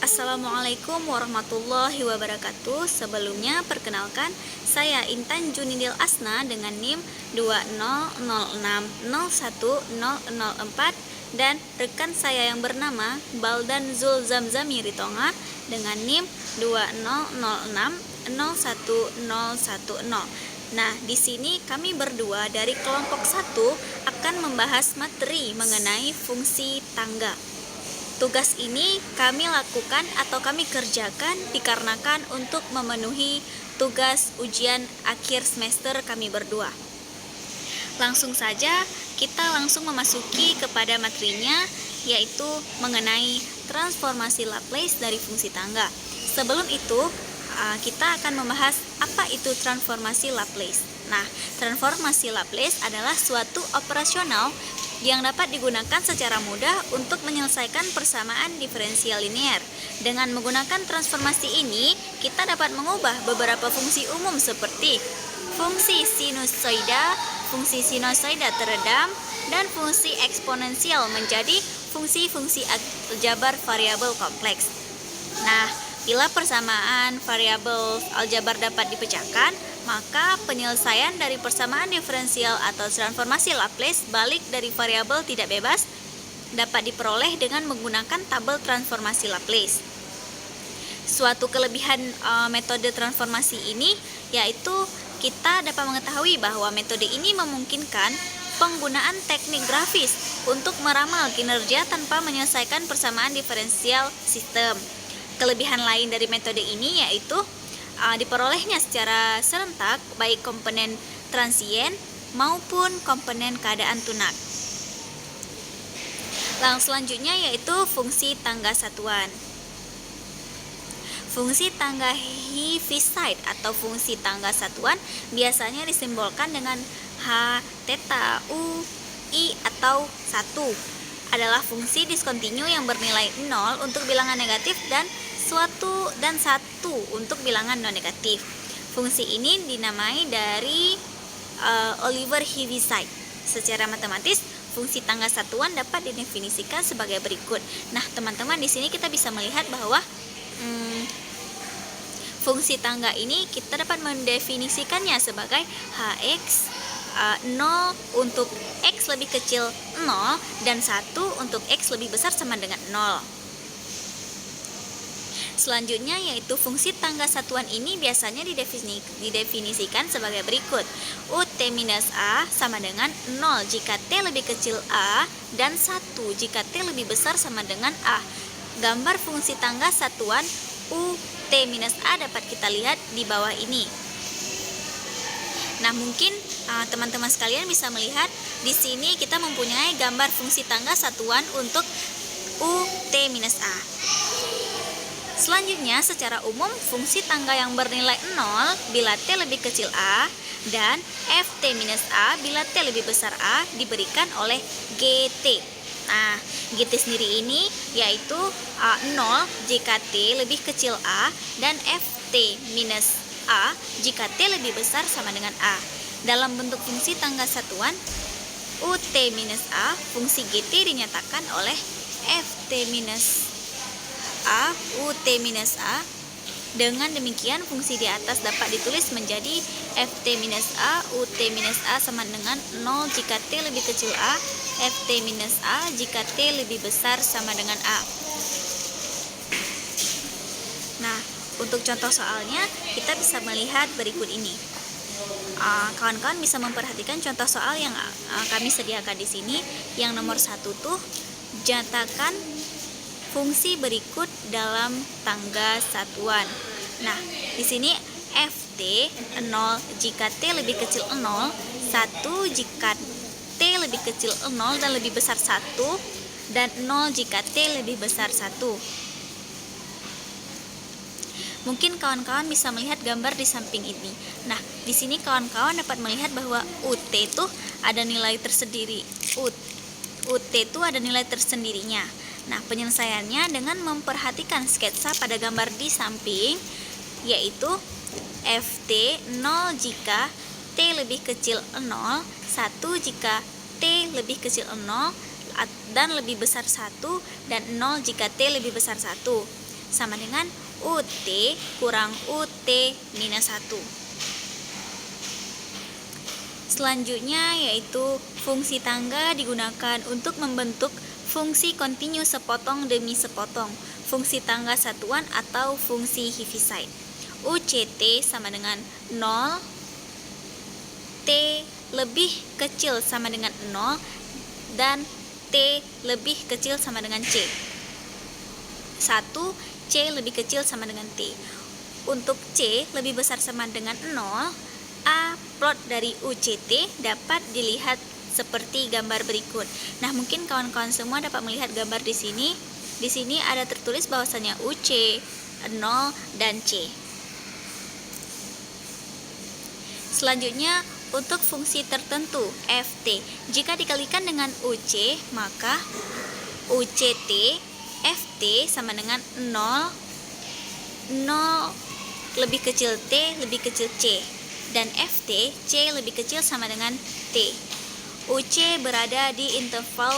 Assalamualaikum warahmatullahi wabarakatuh. Sebelumnya perkenalkan, saya Intan Junidil Asna dengan NIM 20060104 dan rekan saya yang bernama Baldan Zul Zamzami Ritonga dengan NIM 2006011010. Nah, di sini kami berdua dari kelompok 1 akan membahas materi mengenai fungsi tangga. Tugas ini kami lakukan atau kami kerjakan dikarenakan untuk memenuhi tugas ujian akhir semester kami berdua. Langsung saja kita langsung memasuki kepada materinya, yaitu mengenai transformasi Laplace dari fungsi tangga. Sebelum itu kita akan membahas apa itu transformasi Laplace. Nah, transformasi Laplace adalah suatu operasional yang dapat digunakan secara mudah untuk menyelesaikan persamaan diferensial linear. Dengan menggunakan transformasi ini, kita dapat mengubah beberapa fungsi umum seperti fungsi sinusoida teredam, dan fungsi eksponensial menjadi fungsi-fungsi aljabar variabel kompleks. Nah, bila persamaan variabel aljabar dapat dipecahkan, maka penyelesaian dari persamaan diferensial atau transformasi Laplace balik dari variabel tidak bebas dapat diperoleh dengan menggunakan tabel transformasi Laplace. Suatu kelebihan metode transformasi ini yaitu kita dapat mengetahui bahwa metode ini memungkinkan penggunaan teknik grafis untuk meramal kinerja tanpa menyelesaikan persamaan diferensial sistem. Kelebihan lain dari metode ini yaitu diperolehnya secara serentak baik komponen transien maupun komponen keadaan tunak. Selanjutnya yaitu fungsi tangga satuan. Fungsi tangga Heaviside atau fungsi tangga satuan biasanya disimbolkan dengan H, theta, U, I atau 1. Adalah fungsi diskontinu yang bernilai 0 untuk bilangan negatif dan 1 untuk bilangan non negatif. Fungsi ini dinamai dari Oliver Heaviside. Secara matematis, fungsi tangga satuan dapat didefinisikan sebagai berikut. Nah, teman-teman, di sini kita bisa melihat bahwa fungsi tangga ini kita dapat mendefinisikannya sebagai Hx 0 untuk x lebih kecil 0 dan 1 untuk x lebih besar sama dengan 0. Selanjutnya yaitu fungsi tangga satuan ini biasanya didefinisikan sebagai berikut. UT minus A sama dengan 0 jika T lebih kecil A dan 1 jika T lebih besar sama dengan A. Gambar fungsi tangga satuan UT minus A dapat kita lihat di bawah ini. Nah, mungkin teman-teman sekalian bisa melihat di sini kita mempunyai gambar fungsi tangga satuan untuk UT minus A. Selanjutnya, secara umum fungsi tangga yang bernilai 0 bila T lebih kecil A dan Ft minus A bila T lebih besar A diberikan oleh GT. Nah, GT sendiri ini yaitu 0 jika T lebih kecil A dan Ft minus A jika T lebih besar sama dengan A. Dalam bentuk fungsi tangga satuan UT minus A, fungsi GT dinyatakan oleh Ft minus A UT minus A. Dengan demikian fungsi di atas dapat ditulis menjadi Ft minus A UT minus A sama dengan 0 jika T lebih kecil A, Ft minus A jika T lebih besar sama dengan A. Nah, untuk contoh soalnya kita bisa melihat berikut ini. Kawan-kawan bisa memperhatikan contoh soal yang kami sediakan di sini. Yang nomor 1 tuh, nyatakan fungsi berikut dalam tangga satuan. Nah, di sini Ft 0 jika T lebih kecil 0, 1 jika T lebih kecil 0 dan lebih besar 1, dan 0 jika T lebih besar 1. Mungkin kawan-kawan bisa melihat gambar di samping ini. Nah, di sini kawan-kawan dapat melihat bahwa UT itu ada nilai tersendiri. UT itu ada nilai tersendirinya. Nah, penyelesaiannya dengan memperhatikan sketsa pada gambar di samping, yaitu Ft 0 jika T lebih kecil 0, 1 jika T lebih kecil 0 dan lebih besar 1, dan 0 jika T lebih besar 1. sama dengan UT kurang UT minus 1. Selanjutnya yaitu fungsi tangga digunakan untuk membentuk fungsi kontinu sepotong demi sepotong, fungsi tangga satuan atau fungsi Heaviside. UCT sama dengan 0, T lebih kecil sama dengan 0, dan T lebih kecil sama dengan C. 1, C lebih kecil sama dengan T. Untuk C lebih besar sama dengan 0, A plot dari UCT dapat dilihat seperti gambar berikut. Nah, mungkin kawan-kawan semua dapat melihat gambar di sini. Di sini ada tertulis bahwasanya UC, 0, dan C. Selanjutnya, untuk fungsi tertentu FT, jika dikalikan dengan UC, maka UCT FT sama dengan 0, 0 lebih kecil T lebih kecil C, dan FT C lebih kecil sama dengan T. UC berada di interval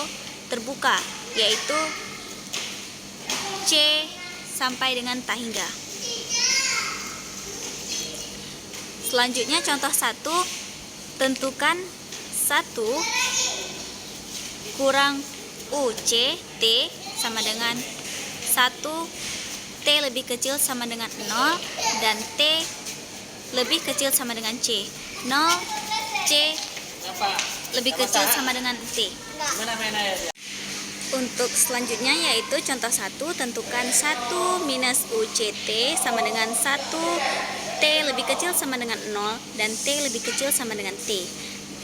terbuka, yaitu C sampai dengan tak hingga. Selanjutnya contoh 1, tentukan 1 kurang UC T sama dengan 1, T lebih kecil sama dengan 0, dan T lebih kecil sama dengan C. 0, C lebih kecil sama dengan T. Untuk selanjutnya yaitu contoh 1, tentukan 1 minus UCT sama dengan 1, T lebih kecil sama dengan 0, dan T lebih kecil sama dengan T,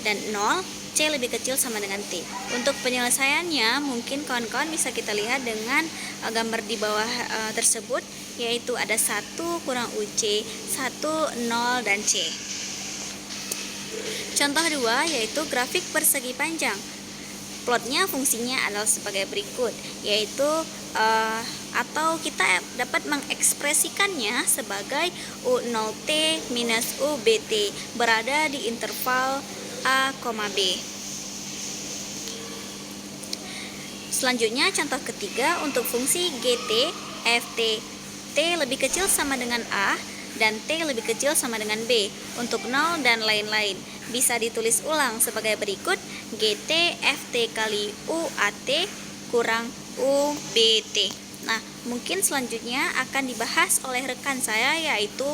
dan 0, C lebih kecil sama dengan T. Untuk penyelesaiannya mungkin kawan-kawan bisa kita lihat dengan gambar di bawah tersebut, yaitu ada 1 kurang UC, 1, 0, dan C. Contoh 2 yaitu grafik persegi panjang. Plotnya fungsinya adalah sebagai berikut, yaitu atau kita dapat mengekspresikannya sebagai U0T minus UBT berada di interval A, B. Selanjutnya contoh ketiga untuk fungsi GT, FT, T lebih kecil sama dengan A dan T lebih kecil sama dengan B untuk 0 dan lain-lain. Bisa ditulis ulang sebagai berikut: GT FT kali UAT kurang UBT. Nah, mungkin selanjutnya akan dibahas oleh rekan saya yaitu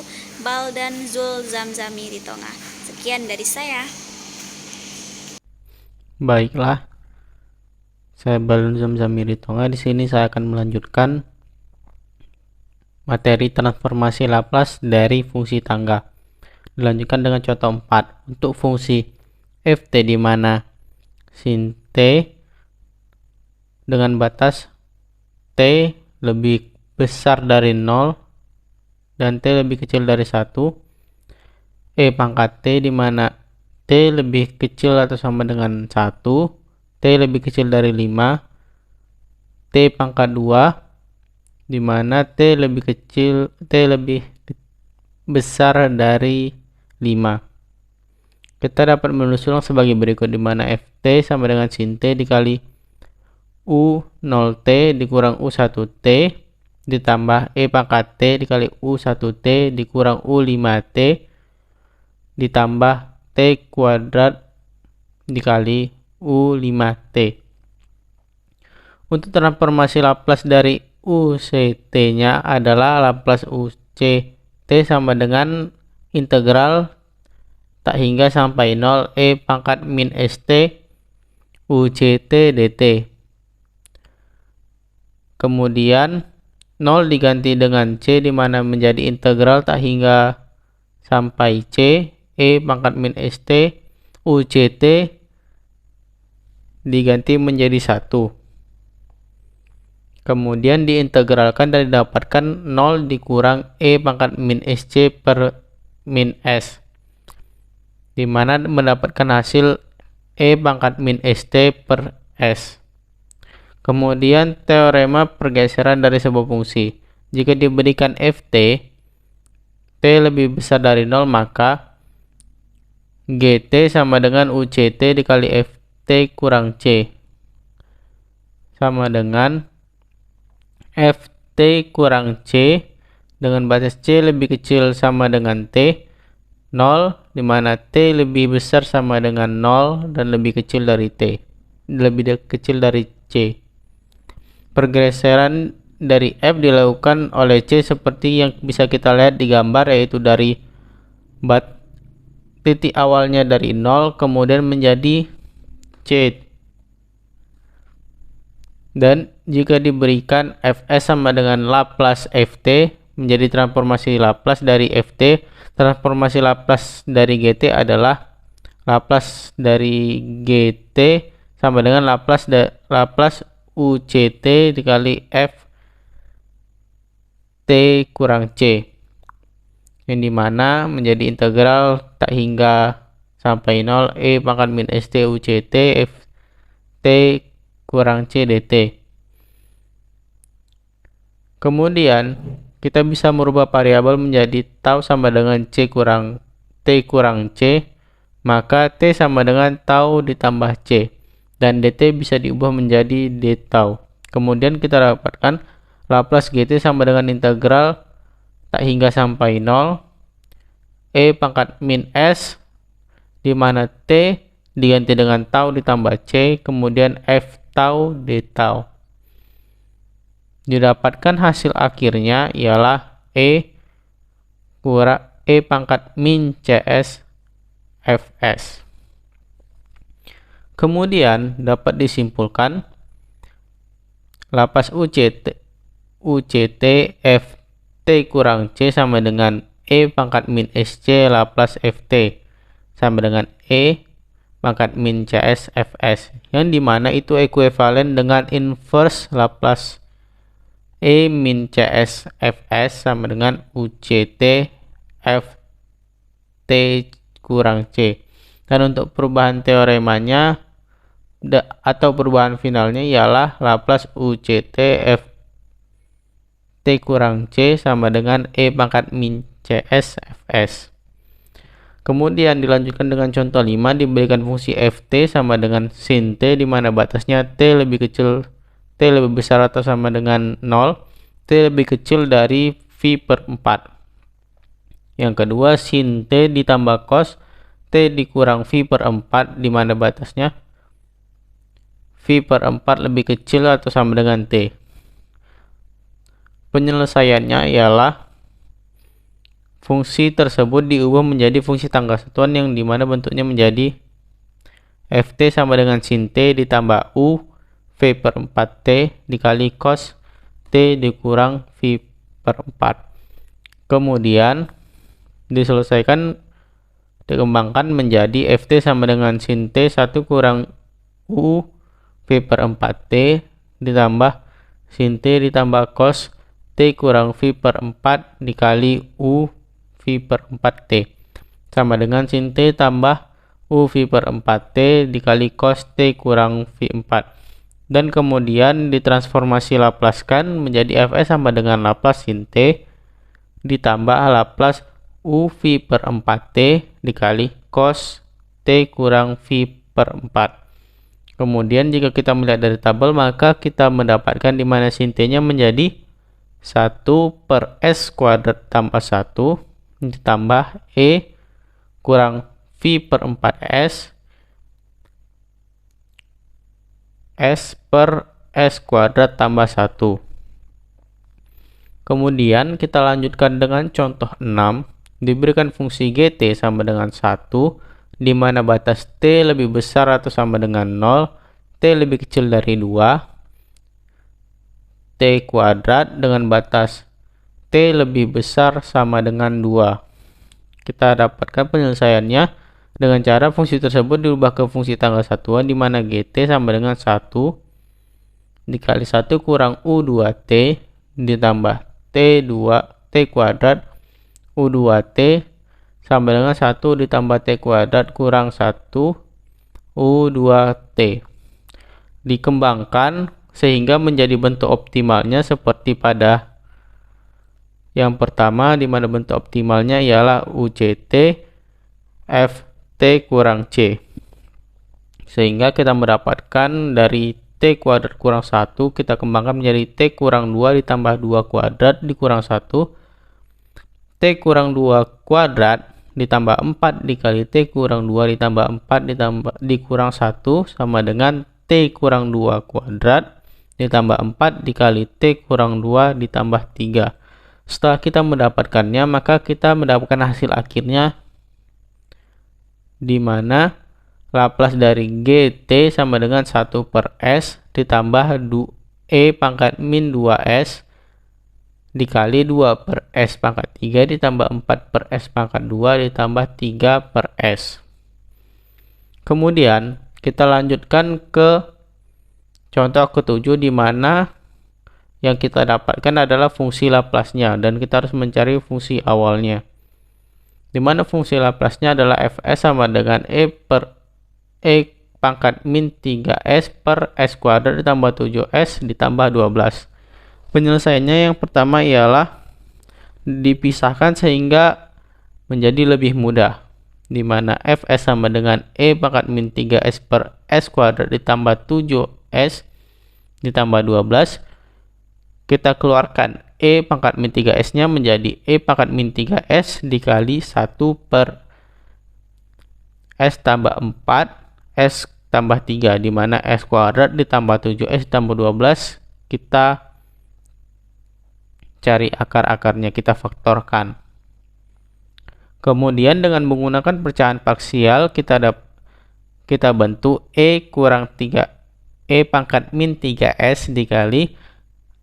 Baldan Zul Zamzami di Tonga. Sekian dari saya. Baiklah, saya Baldan Zamzami di Tonga. Di sini saya akan melanjutkan materi transformasi Laplace dari fungsi tangga. Dilanjutkan dengan contoh 4 untuk fungsi ft di mana sin t dengan batas t lebih besar dari 0 dan t lebih kecil dari 1, e pangkat t di mana t lebih kecil atau sama dengan 1, t lebih kecil dari 5, t pangkat 2 di mana t lebih besar dari 5. Kita dapat menulis ulang sebagai berikut, di mana ft sama dengan sin t dikali u0t dikurang u1t ditambah e pangkat t dikali u1t dikurang u5t ditambah t kuadrat dikali u5t. Untuk transformasi Laplace dari UCT-nya adalah Laplace UCT sama dengan integral tak hingga sampai 0 e pangkat min st UCT dt. Kemudian 0 diganti dengan c di mana menjadi integral tak hingga sampai c e pangkat min st UCT diganti menjadi 1. Kemudian diintegralkan dan didapatkan 0 dikurang e pangkat min sc per min s, di mana mendapatkan hasil e pangkat min st per s. Kemudian teorema pergeseran dari sebuah fungsi. Jika diberikan ft, t lebih besar dari 0, maka gt sama dengan uct dikali ft kurang c sama dengan ft T kurang C dengan batas C lebih kecil sama dengan T, 0, di mana T lebih besar sama dengan 0 dan lebih kecil dari T, kecil dari C. Pergeseran dari F dilakukan oleh C seperti yang bisa kita lihat di gambar, yaitu dari titik awalnya dari 0 kemudian menjadi C. Dan jika diberikan Fs sama dengan Laplace Ft, menjadi transformasi Laplace dari Ft, transformasi Laplace dari Gt adalah Laplace dari Gt sama dengan Laplace UCT dikali F T kurang C, yang dimana menjadi integral tak hingga sampai 0 E pangkat min ST UCT F T kurang C dt. Kemudian kita bisa merubah variabel menjadi tau sama dengan T kurang C, maka T sama dengan tau ditambah C, dan dt bisa diubah menjadi d tau. Kemudian kita dapatkan Laplace Gt sama dengan integral tak hingga sampai 0 E pangkat min S, di mana T diganti dengan tau ditambah C, kemudian F tau d tau. Didapatkan hasil akhirnya ialah E pangkat min CS Fs. Kemudian dapat disimpulkan Laplace UCT F T kurang C sama dengan E pangkat min SC Laplace Ft sama dengan E pangkat min CS Fs, yang dimana itu ekuivalen dengan inverse Laplace E min CS Fs sama dengan UCT F T kurang C. Dan untuk perubahan teoremanya atau perubahan finalnya ialah Laplace UCT F T kurang C sama dengan E pangkat min CS Fs. Kemudian dilanjutkan dengan contoh 5, diberikan fungsi Ft sama dengan sin T, di mana batasnya T lebih besar atau sama dengan 0, T lebih kecil dari V per 4. Yang kedua, sin T ditambah cos T dikurang V per 4, di mana batasnya V per 4 lebih kecil atau sama dengan T. Penyelesaiannya ialah fungsi tersebut diubah menjadi fungsi tangga satuan, yang dimana bentuknya menjadi Ft sama dengan sin T ditambah U V per 4T dikali cos T dikurang V per 4. Kemudian dikembangkan menjadi Ft sama dengan sin T 1 kurang U V per 4T ditambah sin T ditambah cos T kurang V per 4 dikali U V per 4T sama dengan sin T tambah U V per 4T dikali cos T kurang V4. Dan kemudian ditransformasi Laplacekan menjadi Fs sama dengan Laplace sin T ditambah Laplace U V per 4T dikali cos T kurang V per 4. Kemudian jika kita melihat dari tabel, maka kita mendapatkan di mana sin T-nya menjadi 1 per S kuadrat tambah 1 ditambah E kurang V per 4S S per S kuadrat tambah 1. Kemudian kita lanjutkan dengan contoh 6, diberikan fungsi Gt sama dengan 1, di mana batas T lebih besar atau sama dengan 0, T lebih kecil dari 2, T kuadrat dengan batas T lebih besar sama dengan 2. Kita dapatkan penyelesaiannya dengan cara fungsi tersebut diubah ke fungsi tangga satuan, di mana Gt sama dengan 1 dikali 1 kurang U2T ditambah T kuadrat U2T sama dengan 1 ditambah T kuadrat kurang 1 U2T. Dikembangkan sehingga menjadi bentuk optimalnya seperti pada yang pertama, di mana bentuk optimalnya ialah UCT Ft kurang C. Sehingga kita mendapatkan dari T kuadrat kurang 1 kita kembangkan menjadi T kurang 2 ditambah 2 kuadrat dikurang 1. T kurang 2 kuadrat ditambah 4 dikali T kurang 2 ditambah 4 dikurang 1 sama dengan T kurang 2 kuadrat ditambah 4 dikali T kurang 2 ditambah 3. Setelah kita mendapatkannya, maka kita mendapatkan hasil akhirnya di mana Laplace dari GT sama dengan 1 per S ditambah E pangkat min 2S dikali 2 per S pangkat 3 ditambah 4 per S pangkat 2 ditambah 3 per S. Kemudian kita lanjutkan ke contoh ke-7 di mana yang kita dapatkan adalah fungsi Laplace-nya dan kita harus mencari fungsi awalnya. Di mana fungsi Laplace-nya adalah Fs sama dengan E per E pangkat min 3S per S kuadrat ditambah 7S ditambah 12. Penyelesaiannya yang pertama ialah dipisahkan sehingga menjadi lebih mudah. Di mana Fs sama dengan E pangkat min 3S per S kuadrat ditambah 7S ditambah 12. Kita keluarkan E pangkat min 3S nya menjadi E pangkat min 3S dikali 1 per S tambah 4 S tambah 3 di mana S kuadrat ditambah 7S tambah 12 kita cari akar-akarnya, kita faktorkan. Kemudian dengan menggunakan pecahan parsial kita bentuk E kurang 3 E pangkat min 3S dikali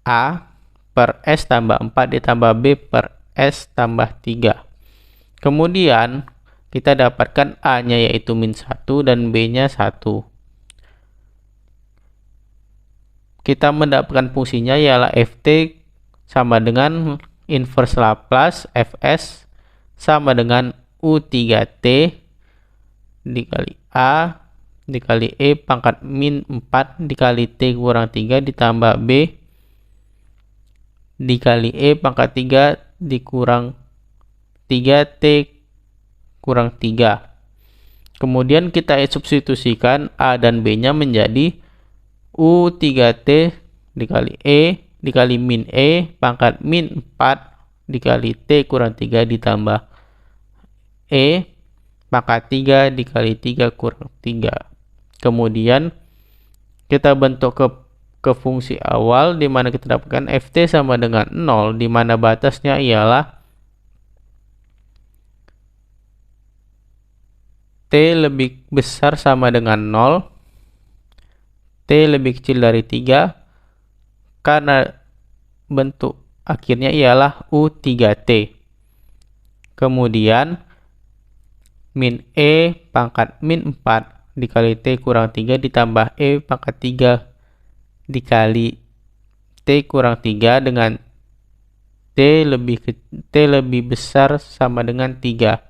A per S tambah 4 ditambah B per S tambah 3. Kemudian kita dapatkan A-nya yaitu min 1 dan B-nya 1. Kita mendapatkan fungsinya ialah Ft sama dengan inverse Laplace Fs sama dengan U3T dikali A dikali E pangkat min 4 dikali T kurang 3 ditambah B dikali E pangkat 3 dikurang 3T kurang 3. Kemudian kita substitusikan A dan B nya menjadi U3T dikali E dikali min E pangkat min 4 dikali T kurang 3 ditambah E pangkat 3 dikali 3 kurang 3. Kemudian kita bentuk ke fungsi awal di mana kita dapatkan Ft sama dengan 0 di mana batasnya ialah T lebih besar sama dengan 0, T lebih kecil dari 3 karena bentuk akhirnya ialah U3T. Kemudian min E pangkat min 4 dikali T kurang 3 ditambah E pangkat 3 dikali T kurang 3 dengan T lebih besar sama dengan 3.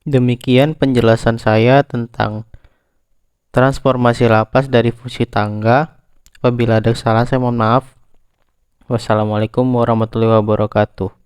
Demikian penjelasan saya tentang transformasi Laplace dari fungsi tangga. Apabila ada kesalahan saya mohon maaf. Wassalamualaikum warahmatullahi wabarakatuh.